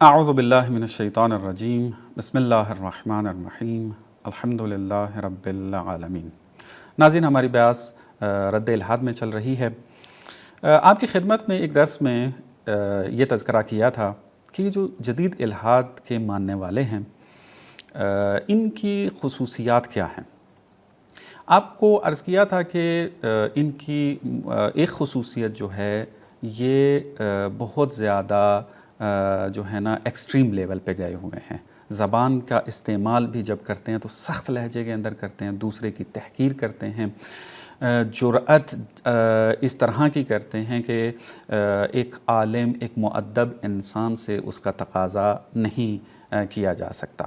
اعوذ باللہ من الشیطان الرجیم بسم اللہ الرحمن الرحیم الحمدللہ رب العالمین۔ ناظرین، ہماری بحث رد الحاد میں چل رہی ہے۔ آپ کی خدمت میں ایک درس میں یہ تذکرہ کیا تھا کہ جو جدید الحاد کے ماننے والے ہیں ان کی خصوصیات کیا ہیں۔ آپ کو عرض کیا تھا کہ ان کی ایک خصوصیت جو ہے یہ بہت زیادہ جو ہے نا ایکسٹریم لیول پہ گئے ہوئے ہیں۔ زبان کا استعمال بھی جب کرتے ہیں تو سخت لہجے کے اندر کرتے ہیں، دوسرے کی تحقیر کرتے ہیں، جرأت اس طرح کی کرتے ہیں کہ ایک عالم، ایک مؤدب انسان سے اس کا تقاضا نہیں کیا جا سکتا۔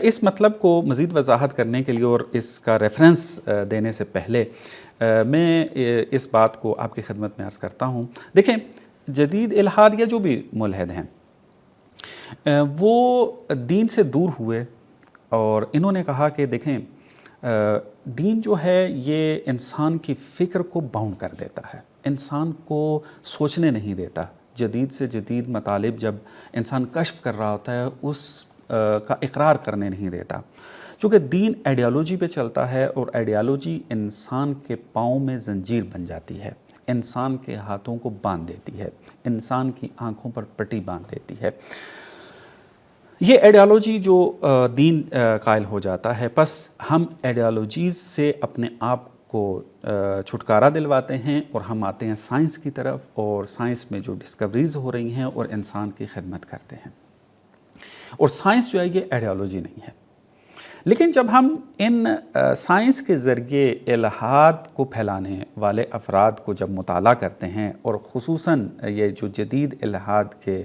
اس مطلب کو مزید وضاحت کرنے کے لیے اور اس کا ریفرنس دینے سے پہلے میں اس بات کو آپ کی خدمت میں عرض کرتا ہوں۔ دیکھیں، جدید الحاد یا جو بھی ملحد ہیں وہ دین سے دور ہوئے اور انہوں نے کہا کہ دیکھیں دین جو ہے یہ انسان کی فکر کو باؤنڈ کر دیتا ہے، انسان کو سوچنے نہیں دیتا۔ جدید سے جدید مطالب جب انسان کشف کر رہا ہوتا ہے اس کا اقرار کرنے نہیں دیتا، چونکہ دین آئیڈیالوجی پہ چلتا ہے اور آئیڈیالوجی انسان کے پاؤں میں زنجیر بن جاتی ہے، انسان کے ہاتھوں کو باندھ دیتی ہے، انسان کی آنکھوں پر پٹی باندھ دیتی ہے۔ یہ آئیڈیالوجی جو دین قائل ہو جاتا ہے، پس ہم آئیڈیالوجیز سے اپنے آپ کو چھٹکارا دلواتے ہیں اور ہم آتے ہیں سائنس کی طرف، اور سائنس میں جو ڈسکوریز ہو رہی ہیں اور انسان کی خدمت کرتے ہیں، اور سائنس جو ہے یہ آئیڈیالوجی نہیں ہے۔ لیکن جب ہم ان سائنس کے ذریعے الحاد کو پھیلانے والے افراد کو جب مطالعہ کرتے ہیں، اور خصوصاً یہ جو جدید الحاد کے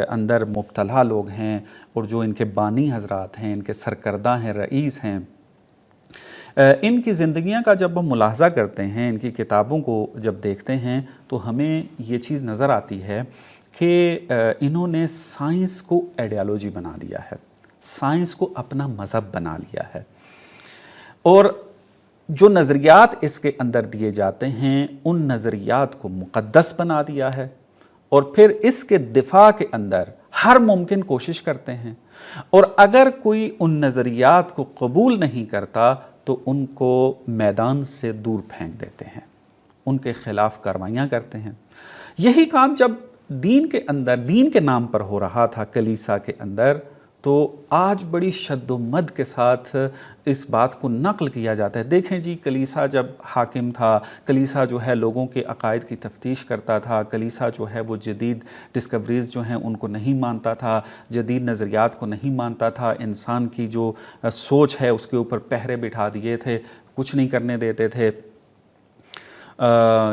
اندر مبتلا لوگ ہیں اور جو ان کے بانی حضرات ہیں، ان کے سرکردہ ہیں، رئیس ہیں، ان کی زندگیاں کا جب ہم ملاحظہ کرتے ہیں، ان کی کتابوں کو جب دیکھتے ہیں تو ہمیں یہ چیز نظر آتی ہے کہ انہوں نے سائنس کو آئیڈیالوجی بنا دیا ہے، سائنس کو اپنا مذہب بنا لیا ہے، اور جو نظریات اس کے اندر دیے جاتے ہیں ان نظریات کو مقدس بنا دیا ہے، اور پھر اس کے دفاع کے اندر ہر ممکن کوشش کرتے ہیں، اور اگر کوئی ان نظریات کو قبول نہیں کرتا تو ان کو میدان سے دور پھینک دیتے ہیں، ان کے خلاف کارروائیاں کرتے ہیں۔ یہی کام جب دین کے اندر، دین کے نام پر ہو رہا تھا کلیسا کے اندر، تو آج بڑی شد و مد کے ساتھ اس بات کو نقل کیا جاتا ہے۔ دیکھیں جی، کلیسا جب حاکم تھا، کلیسا جو ہے لوگوں کے عقائد کی تفتیش کرتا تھا، کلیسا جو ہے وہ جدید ڈسکوریز جو ہیں ان کو نہیں مانتا تھا، جدید نظریات کو نہیں مانتا تھا، انسان کی جو سوچ ہے اس کے اوپر پہرے بٹھا دیے تھے، کچھ نہیں کرنے دیتے تھے۔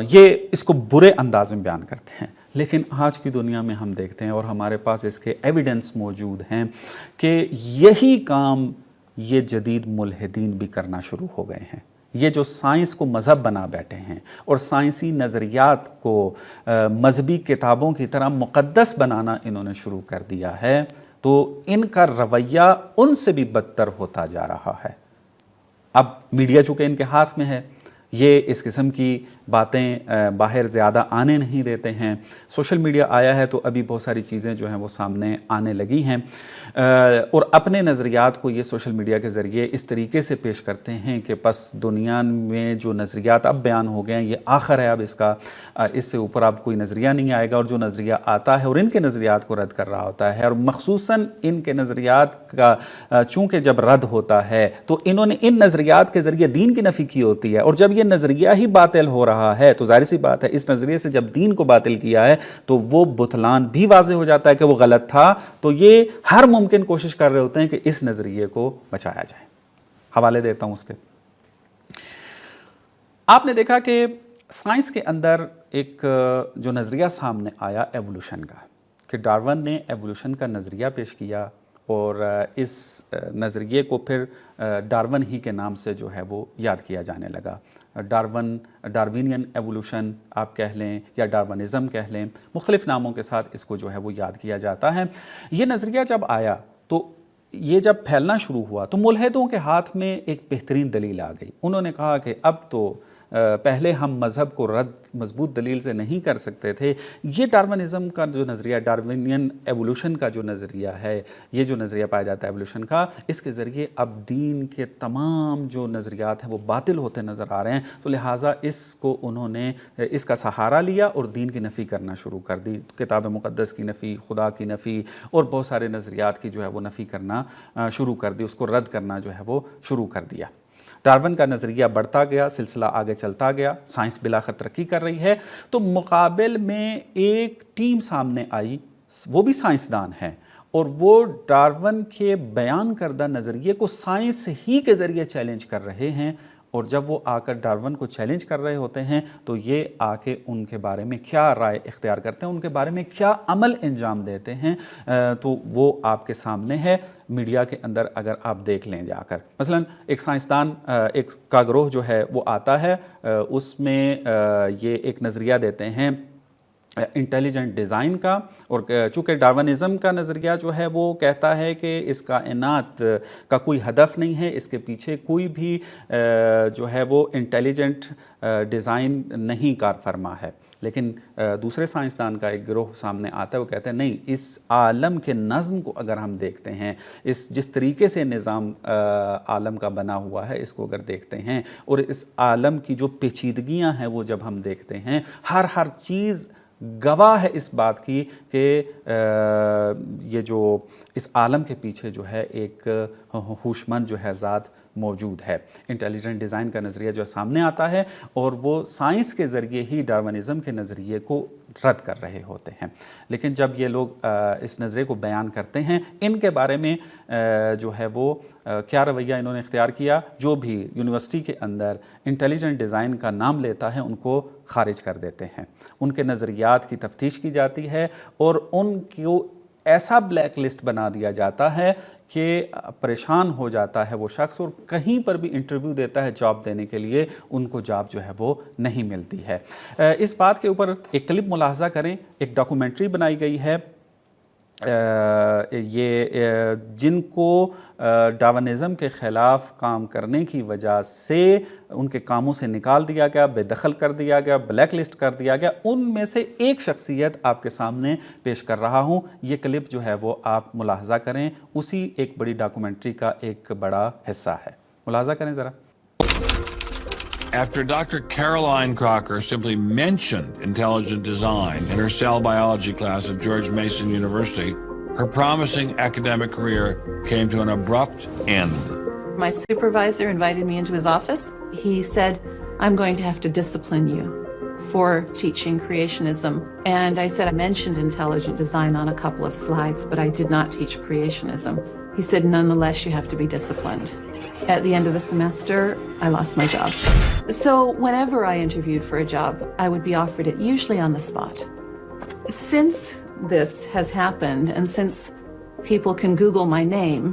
یہ اس کو برے انداز میں بیان کرتے ہیں، لیکن آج کی دنیا میں ہم دیکھتے ہیں اور ہمارے پاس اس کے ایویڈنس موجود ہیں کہ یہی کام یہ جدید ملحدین بھی کرنا شروع ہو گئے ہیں۔ یہ جو سائنس کو مذہب بنا بیٹھے ہیں اور سائنسی نظریات کو مذہبی کتابوں کی طرح مقدس بنانا انہوں نے شروع کر دیا ہے، تو ان کا رویہ ان سے بھی بدتر ہوتا جا رہا ہے۔ اب میڈیا چونکہ ان کے ہاتھ میں ہے، یہ اس قسم کی باتیں باہر زیادہ آنے نہیں دیتے ہیں۔ سوشل میڈیا آیا ہے تو ابھی بہت ساری چیزیں جو ہیں وہ سامنے آنے لگی ہیں، اور اپنے نظریات کو یہ سوشل میڈیا کے ذریعے اس طریقے سے پیش کرتے ہیں کہ بس دنیا میں جو نظریات اب بیان ہو گئے ہیں یہ آخر ہے، اب اس کا اس سے اوپر اب کوئی نظریہ نہیں آئے گا، اور جو نظریہ آتا ہے اور ان کے نظریات کو رد کر رہا ہوتا ہے، اور مخصوصاً ان کے نظریات کا چونکہ جب رد ہوتا ہے تو انہوں نے ان نظریات کے ذریعے دین کی نفی کی ہوتی ہے، اور جب یہ نظریہ ہی باطل ہو رہا ہے تو ظاہر سی بات ہے اس نظریے سے جب دین کو باطل کیا ہے تو وہ بطلان بھی واضح ہو جاتا ہے کہ وہ غلط تھا، تو یہ ہر ممکن کوشش کر رہے ہوتے ہیں کہ اس نظریے کو بچایا جائے۔ حوالے دیتا ہوں اس کے۔ آپ نے دیکھا کہ سائنس کے اندر ایک جو نظریہ سامنے آیا ایوولوشن کا، کہ ڈارون نے ایوولوشن کا نظریہ پیش کیا، اور اس نظریے کو پھر ڈارون ہی کے نام سے جو ہے وہ یاد کیا جانے لگا۔ ڈاروینین ایوولوشن آپ کہہ لیں یا ڈارونزم کہہ لیں، مختلف ناموں کے ساتھ اس کو جو ہے وہ یاد کیا جاتا ہے۔ یہ نظریہ جب آیا تو یہ جب پھیلنا شروع ہوا تو ملحدوں کے ہاتھ میں ایک بہترین دلیل آ گئی۔ انہوں نے کہا کہ اب تو پہلے ہم مذہب کو رد مضبوط دلیل سے نہیں کر سکتے تھے، یہ ڈارونزم کا جو نظریہ، ڈارونین ایوولوشن کا جو نظریہ ہے، یہ جو نظریہ پایا جاتا ہے ایوولوشن کا، اس کے ذریعے اب دین کے تمام جو نظریات ہیں وہ باطل ہوتے نظر آ رہے ہیں، تو لہٰذا اس کو انہوں نے اس کا سہارا لیا اور دین کی نفی کرنا شروع کر دی، کتاب مقدس کی نفی، خدا کی نفی اور بہت سارے نظریات کی جو ہے وہ نفی کرنا شروع کر دی، اس کو رد کرنا جو ہے وہ شروع کر دیا۔ ڈارون کا نظریہ بڑھتا گیا، سلسلہ آگے چلتا گیا، سائنس بلاخر ترقی کر رہی ہے، تو مقابل میں ایک ٹیم سامنے آئی، وہ بھی سائنسدان ہیں، اور وہ ڈارون کے بیان کردہ نظریے کو سائنس ہی کے ذریعے چیلنج کر رہے ہیں، اور جب وہ آ کر ڈارون کو چیلنج کر رہے ہوتے ہیں تو یہ آ کے ان کے بارے میں کیا رائے اختیار کرتے ہیں، ان کے بارے میں کیا عمل انجام دیتے ہیں، تو وہ آپ کے سامنے ہے میڈیا کے اندر، اگر آپ دیکھ لیں جا کر۔ مثلا ایک سائنسدان ایک کا گروہ جو ہے وہ آتا ہے، اس میں یہ ایک نظریہ دیتے ہیں انٹیلیجنٹ ڈیزائن کا، اور چونکہ ڈارونزم کا نظریہ جو ہے وہ کہتا ہے کہ اس کائنات کا کوئی ہدف نہیں ہے، اس کے پیچھے کوئی بھی جو ہے وہ انٹیلیجنٹ ڈیزائن نہیں کار فرما ہے، لیکن دوسرے سائنسدان کا ایک گروہ سامنے آتا ہے، وہ کہتے ہیں نہیں، اس عالم کے نظم کو اگر ہم دیکھتے ہیں، اس جس طریقے سے نظام عالم کا بنا ہوا ہے اس کو اگر دیکھتے ہیں، اور اس عالم کی جو پیچیدگیاں ہیں وہ جب ہم دیکھتے ہیں، ہر چیز گواہ ہے اس بات کی کہ یہ جو اس عالم کے پیچھے جو ہے ایک ہوشمند جو ہے ذات موجود ہے۔ انٹیلیجنٹ ڈیزائن کا نظریہ جو سامنے آتا ہے، اور وہ سائنس کے ذریعے ہی ڈارونزم کے نظریے کو رد کر رہے ہوتے ہیں، لیکن جب یہ لوگ اس نظریے کو بیان کرتے ہیں، ان کے بارے میں جو ہے وہ کیا رویہ انہوں نے اختیار کیا، جو بھی یونیورسٹی کے اندر انٹیلیجنٹ ڈیزائن کا نام لیتا ہے ان کو خارج کر دیتے ہیں، ان کے نظریات کی تفتیش کی جاتی ہے، اور ان کو ایسا بلیک لسٹ بنا دیا جاتا ہے کہ پریشان ہو جاتا ہے وہ شخص، اور کہیں پر بھی انٹرویو دیتا ہے جاب دینے کے لیے، ان کو جاب جو ہے وہ نہیں ملتی ہے۔ اس بات کے اوپر ایک کلپ ملاحظہ کریں، ایک ڈاکومنٹری بنائی گئی ہے، یہ جن کو ڈارونزم کے خلاف کام کرنے کی وجہ سے ان کے کاموں سے نکال دیا گیا، بے دخل کر دیا گیا، بلیک لسٹ کر دیا گیا، ان میں سے ایک شخصیت آپ کے سامنے پیش کر رہا ہوں۔ یہ کلپ جو ہے وہ آپ ملاحظہ کریں، اسی ایک بڑی ڈاکومنٹری کا ایک بڑا حصہ ہے، ملاحظہ کریں ذرا۔ After Dr. Caroline Crocker simply mentioned intelligent design in her cell biology class at George Mason University, her promising academic career came to an abrupt end. My supervisor invited me into his office. He said, I'm going to have to discipline you for teaching creationism. And I said, I mentioned intelligent design on a couple of slides, but I did not teach creationism. He said, nonetheless, you have to be disciplined. At the end of the semester, I lost my job. So whenever I interviewed for a job, I would be offered it, usually on the spot. Since this has happened, and since people can Google my name,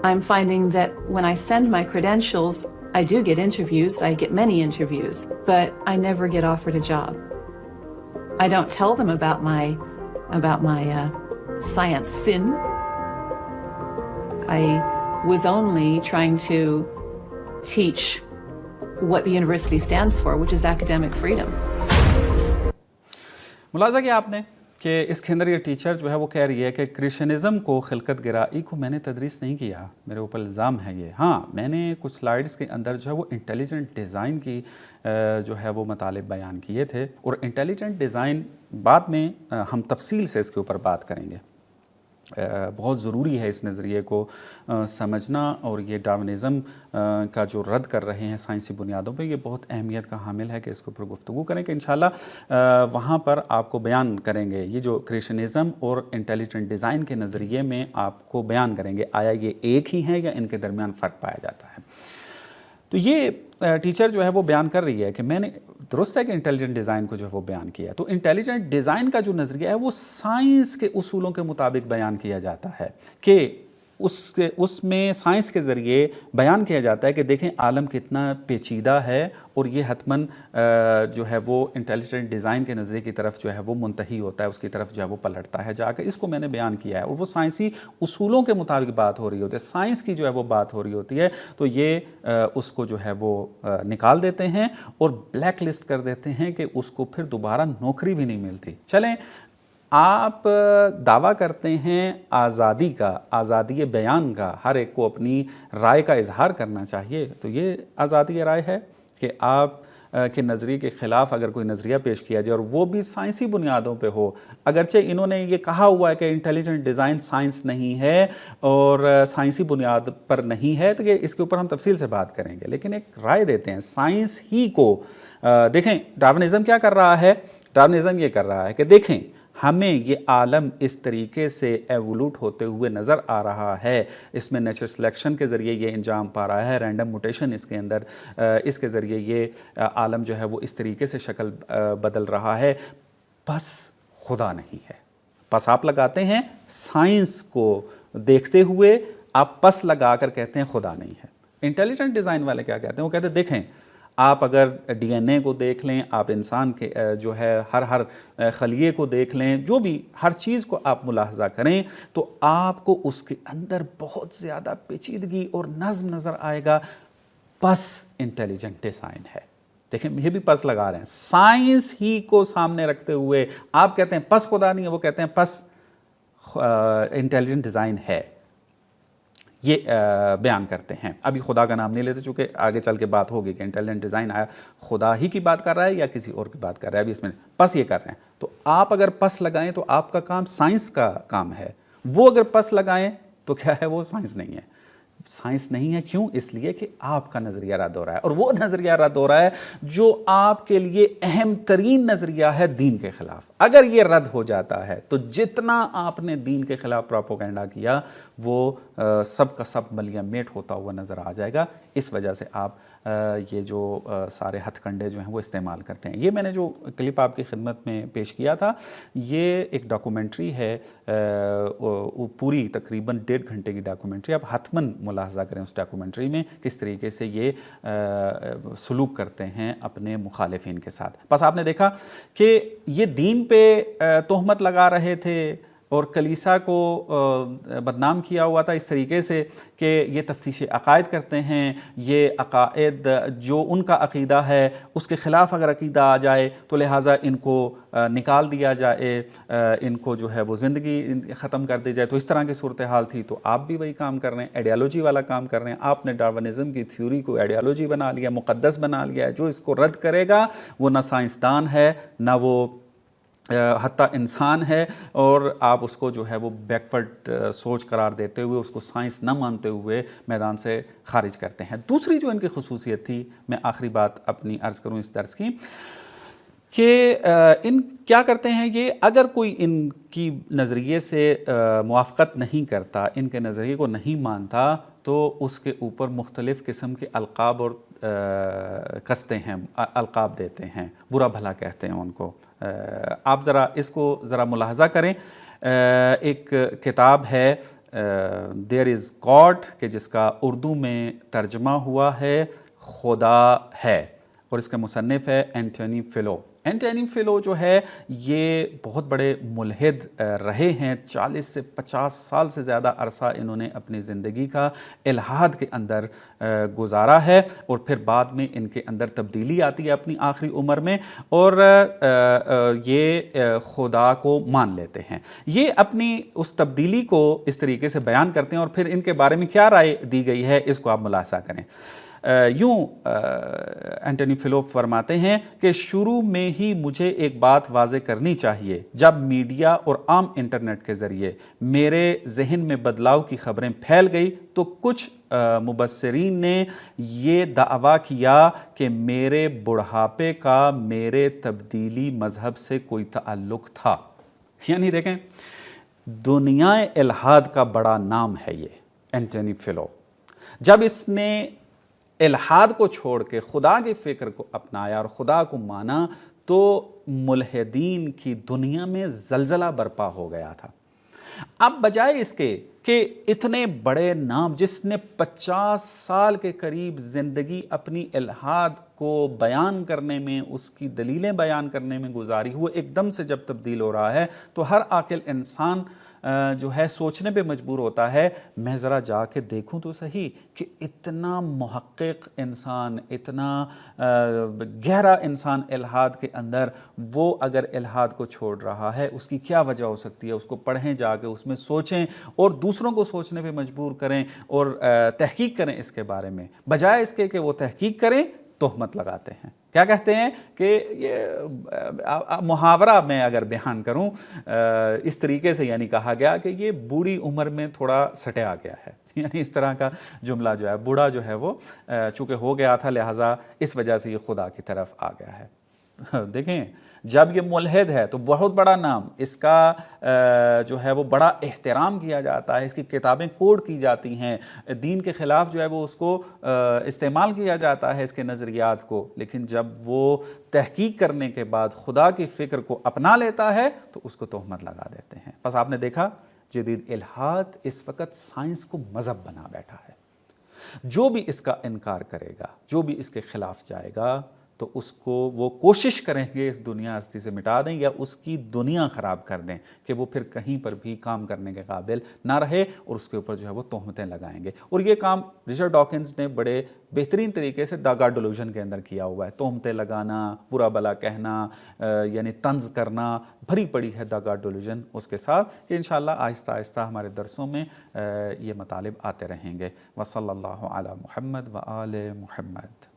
I'm finding that when I send my credentials, I do get interviews, I get many interviews, but I never get offered a job. I don't tell them about my science sin. I was only trying to teach what the university stands for, which is academic freedom. ملاحظہ کیا آپ نے کہ اس کے اندر یہ teacher جو ہے وہ کہہ رہی ہے کہ کرسچنزم کو، خلقت گرائی کو میں نے تدریس نہیں کیا، میرے اوپر الزام ہے یہ، ہاں میں نے کچھ سلائیڈز کے اندر جو ہے وہ انٹیلیجنٹ ڈیزائن کی جو ہے وہ مطالب بیان کیے تھے، اور انٹیلیجنٹ ڈیزائن بعد میں ہم تفصیل سے اس کے اوپر بات کریں گے۔ بہت ضروری ہے اس نظریے کو سمجھنا، اور یہ ڈارونزم کا جو رد کر رہے ہیں سائنسی بنیادوں پہ، یہ بہت اہمیت کا حامل ہے کہ اس کے اوپر گفتگو کریں، کہ انشاءاللہ وہاں پر آپ کو بیان کریں گے یہ جو کریشنزم اور انٹیلیجنٹ ڈیزائن کے نظریے میں آپ کو بیان کریں گے، آیا یہ ایک ہی ہے یا ان کے درمیان فرق پایا جاتا ہے۔ تو یہ ٹیچر جو ہے وہ بیان کر رہی ہے کہ میں نے، درست ہے کہ انٹیلیجنٹ ڈیزائن کو جو ہے وہ بیان کیا، تو انٹیلیجنٹ ڈیزائن کا جو نظریہ ہے وہ سائنس کے اصولوں کے مطابق بیان کیا جاتا ہے، کہ اس میں سائنس کے ذریعے بیان کیا جاتا ہے کہ دیکھیں عالم کتنا پیچیدہ ہے اور یہ حتماً جو ہے وہ انٹیلیجنٹ ڈیزائن کے نظریے کی طرف جو ہے وہ منتہی ہوتا ہے، اس کی طرف جو ہے وہ پلٹتا ہے جا کے. اس کو میں نے بیان کیا ہے اور وہ سائنسی اصولوں کے مطابق بات ہو رہی ہوتی ہے، سائنس کی جو ہے وہ بات ہو رہی ہوتی ہے، تو یہ اس کو جو ہے وہ نکال دیتے ہیں اور بلیک لسٹ کر دیتے ہیں کہ اس کو پھر دوبارہ نوکری بھی نہیں ملتی. چلیں، آپ دعویٰ کرتے ہیں آزادی کا، آزادی بیان کا، ہر ایک کو اپنی رائے کا اظہار کرنا چاہیے، تو یہ آزادی رائے ہے کہ آپ کے نظریے کے خلاف اگر کوئی نظریہ پیش کیا جائے اور وہ بھی سائنسی بنیادوں پہ ہو. اگرچہ انہوں نے یہ کہا ہوا ہے کہ انٹیلیجنٹ ڈیزائن سائنس نہیں ہے اور سائنسی بنیاد پر نہیں ہے، تو اس کے اوپر ہم تفصیل سے بات کریں گے، لیکن ایک رائے دیتے ہیں سائنس ہی کو. دیکھیں ڈارونزم کیا کر رہا ہے؟ ڈارونزم یہ کر رہا ہے کہ دیکھیں ہمیں یہ عالم اس طریقے سے ایوولوٹ ہوتے ہوئے نظر آ رہا ہے، اس میں نیچرل سلیکشن کے ذریعے یہ انجام پا رہا ہے، رینڈم موٹیشن اس کے اندر، اس کے ذریعے یہ عالم جو ہے وہ اس طریقے سے شکل بدل رہا ہے، بس خدا نہیں ہے. پس آپ لگاتے ہیں سائنس کو دیکھتے ہوئے، آپ پس لگا کر کہتے ہیں خدا نہیں ہے. انٹیلیجنٹ ڈیزائن والے کیا کہتے ہیں؟ وہ کہتے ہیں دیکھیں آپ اگر ڈی این اے کو دیکھ لیں، آپ انسان کے جو ہے ہر خلیے کو دیکھ لیں، جو بھی ہر چیز کو آپ ملاحظہ کریں، تو آپ کو اس کے اندر بہت زیادہ پیچیدگی اور نظم نظر آئے گا. پس انٹیلیجنٹ ڈیزائن ہے. دیکھیں یہ بھی پس لگا رہے ہیں، سائنس ہی کو سامنے رکھتے ہوئے آپ کہتے ہیں پس خدا نہیں ہے، وہ کہتے ہیں پس انٹیلیجنٹ ڈیزائن ہے. یہ بیان کرتے ہیں. ابھی خدا کا نام نہیں لیتے چونکہ آگے چل کے بات ہوگی کہ انٹیلیجنٹ ڈیزائن آیا خدا ہی کی بات کر رہا ہے یا کسی اور کی بات کر رہا ہے. ابھی اس میں پس یہ کر رہے ہیں، تو آپ اگر پس لگائیں تو آپ کا کام سائنس کا کام ہے، وہ اگر پس لگائیں تو کیا ہے؟ وہ سائنس نہیں ہے. سائنس نہیں ہے کیوں؟ اس لیے کہ آپ کا نظریہ رد ہو رہا ہے، اور وہ نظریہ رد ہو رہا ہے جو آپ کے لیے اہم ترین نظریہ ہے دین کے خلاف. اگر یہ رد ہو جاتا ہے تو جتنا آپ نے دین کے خلاف پروپیگنڈا کیا وہ سب کا سب ملیا میٹ ہوتا ہوا نظر آ جائے گا. اس وجہ سے آپ یہ جو سارے ہتھ کنڈے جو ہیں وہ استعمال کرتے ہیں. یہ میں نے جو کلپ آپ کی خدمت میں پیش کیا تھا، یہ ایک ڈاکومنٹری ہے، پوری تقریباً 1.5 گھنٹے کی ڈاکومنٹری. آپ حتماً ملاحظہ کریں اس ڈاکومنٹری میں کس طریقے سے یہ سلوک کرتے ہیں اپنے مخالفین کے ساتھ. بس آپ نے دیکھا کہ یہ دین پہ تہمت لگا رہے تھے اور کلیسا کو بدنام کیا ہوا تھا اس طریقے سے کہ یہ تفتیش عقائد کرتے ہیں، یہ عقائد جو ان کا عقیدہ ہے اس کے خلاف اگر عقیدہ آ جائے تو لہٰذا ان کو نکال دیا جائے، ان کو جو ہے وہ زندگی ختم کر دی جائے. تو اس طرح کی صورتحال تھی. تو آپ بھی وہی کام کر رہے ہیں، آئیڈیالوجی والا کام کر رہے ہیں. آپ نے ڈارونزم کی تھیوری کو آئیڈیالوجی بنا لیا، مقدس بنا لیا ہے. جو اس کو رد کرے گا وہ نہ سائنسدان ہے، نہ وہ حتیٰ انسان ہے، اور آپ اس کو جو ہے وہ بیکورڈ سوچ قرار دیتے ہوئے، اس کو سائنس نہ مانتے ہوئے میدان سے خارج کرتے ہیں. دوسری جو ان کی خصوصیت تھی، میں آخری بات اپنی عرض کروں اس درس کی، کہ ان کیا کرتے ہیں یہ، اگر کوئی ان کی نظریے سے موافقت نہیں کرتا، ان کے نظریے کو نہیں مانتا، تو اس کے اوپر مختلف قسم کے القاب اور کستے ہیں، القاب دیتے ہیں، برا بھلا کہتے ہیں ان کو. آپ ذرا اس کو ذرا ملاحظہ کریں. ایک کتاب ہے دیر از گاڈ، کہ جس کا اردو میں ترجمہ ہوا ہے خدا ہے، اور اس کے مصنف ہے اینٹونی فیلو. اینٹونی فیلو جو ہے یہ بہت بڑے ملحد رہے ہیں. 40 سے 50 سال سے زیادہ عرصہ انہوں نے اپنی زندگی کا الحاد کے اندر گزارا ہے، اور پھر بعد میں ان کے اندر تبدیلی آتی ہے اپنی آخری عمر میں، اور یہ خدا کو مان لیتے ہیں. یہ اپنی اس تبدیلی کو اس طریقے سے بیان کرتے ہیں، اور پھر ان کے بارے میں کیا رائے دی گئی ہے اس کو آپ ملاحظہ کریں. یوں اینٹونی فیلو فرماتے ہیں کہ شروع میں ہی مجھے ایک بات واضح کرنی چاہیے. جب میڈیا اور عام انٹرنیٹ کے ذریعے میرے ذہن میں بدلاؤ کی خبریں پھیل گئی تو کچھ مبصرین نے یہ دعویٰ کیا کہ میرے بڑھاپے کا میرے تبدیلی مذہب سے کوئی تعلق تھا. یعنی دیکھیں، دنیا الحاد کا بڑا نام ہے یہ اینٹونی فیلو. جب اس نے الحاد کو چھوڑ کے خدا کی فکر کو اپنایا اور خدا کو مانا تو ملحدین کی دنیا میں زلزلہ برپا ہو گیا تھا. اب بجائے اس کے کہ اتنے بڑے نام جس نے 50 سال کے قریب زندگی اپنی الحاد کو بیان کرنے میں، اس کی دلیلیں بیان کرنے میں گزاری، وہ ایک دم سے جب تبدیل ہو رہا ہے تو ہر عاقل انسان جو ہے سوچنے پہ مجبور ہوتا ہے میں ذرا جا کے دیکھوں تو صحیح کہ اتنا محقق انسان، اتنا گہرا انسان الحاد کے اندر، وہ اگر الحاد کو چھوڑ رہا ہے اس کی کیا وجہ ہو سکتی ہے۔ اس کو پڑھیں جا کے، اس میں سوچیں اور دوسروں کو سوچنے پہ مجبور کریں اور تحقیق کریں اس کے بارے میں، بجائے اس کے کہ وہ تحقیق کریں تہمت لگاتے ہیں۔ کیا کہتے ہیں کہ یہ محاورہ میں اگر بیان کروں اس طریقے سے، یعنی کہا گیا کہ یہ بوڑھی عمر میں تھوڑا سٹیا گیا ہے، یعنی اس طرح کا جملہ جو ہے، بوڑھا جو ہے وہ چونکہ ہو گیا تھا لہٰذا اس وجہ سے یہ خدا کی طرف آ گیا ہے۔ دیکھیں جب یہ ملحد ہے تو بہت بڑا نام، اس کا جو ہے وہ بڑا احترام کیا جاتا ہے، اس کی کتابیں کوڈ کی جاتی ہیں، دین کے خلاف جو ہے وہ اس کو استعمال کیا جاتا ہے اس کے نظریات کو، لیکن جب وہ تحقیق کرنے کے بعد خدا کی فکر کو اپنا لیتا ہے تو اس کو تہمت لگا دیتے ہیں۔ بس آپ نے دیکھا جدید الحاد اس وقت سائنس کو مذہب بنا بیٹھا ہے۔ جو بھی اس کا انکار کرے گا، جو بھی اس کے خلاف جائے گا تو اس کو وہ کوشش کریں گے اس دنیا ہستی سے مٹا دیں یا اس کی دنیا خراب کر دیں کہ وہ پھر کہیں پر بھی کام کرنے کے قابل نہ رہے، اور اس کے اوپر جو ہے وہ تہمتیں لگائیں گے۔ اور یہ کام رچرڈ ڈاکنز نے بڑے بہترین طریقے سے داگا ڈیلوژن کے اندر کیا ہوا ہے۔ تہمتیں لگانا، برا بلا کہنا، یعنی طنز کرنا، بھری پڑی ہے داگا ڈیلوژن اس کے ساتھ، کہ انشاءاللہ آہستہ آہستہ ہمارے درسوں میں یہ مطالب آتے رہیں گے۔ وصلی اللہ علی محمد و آل محمد۔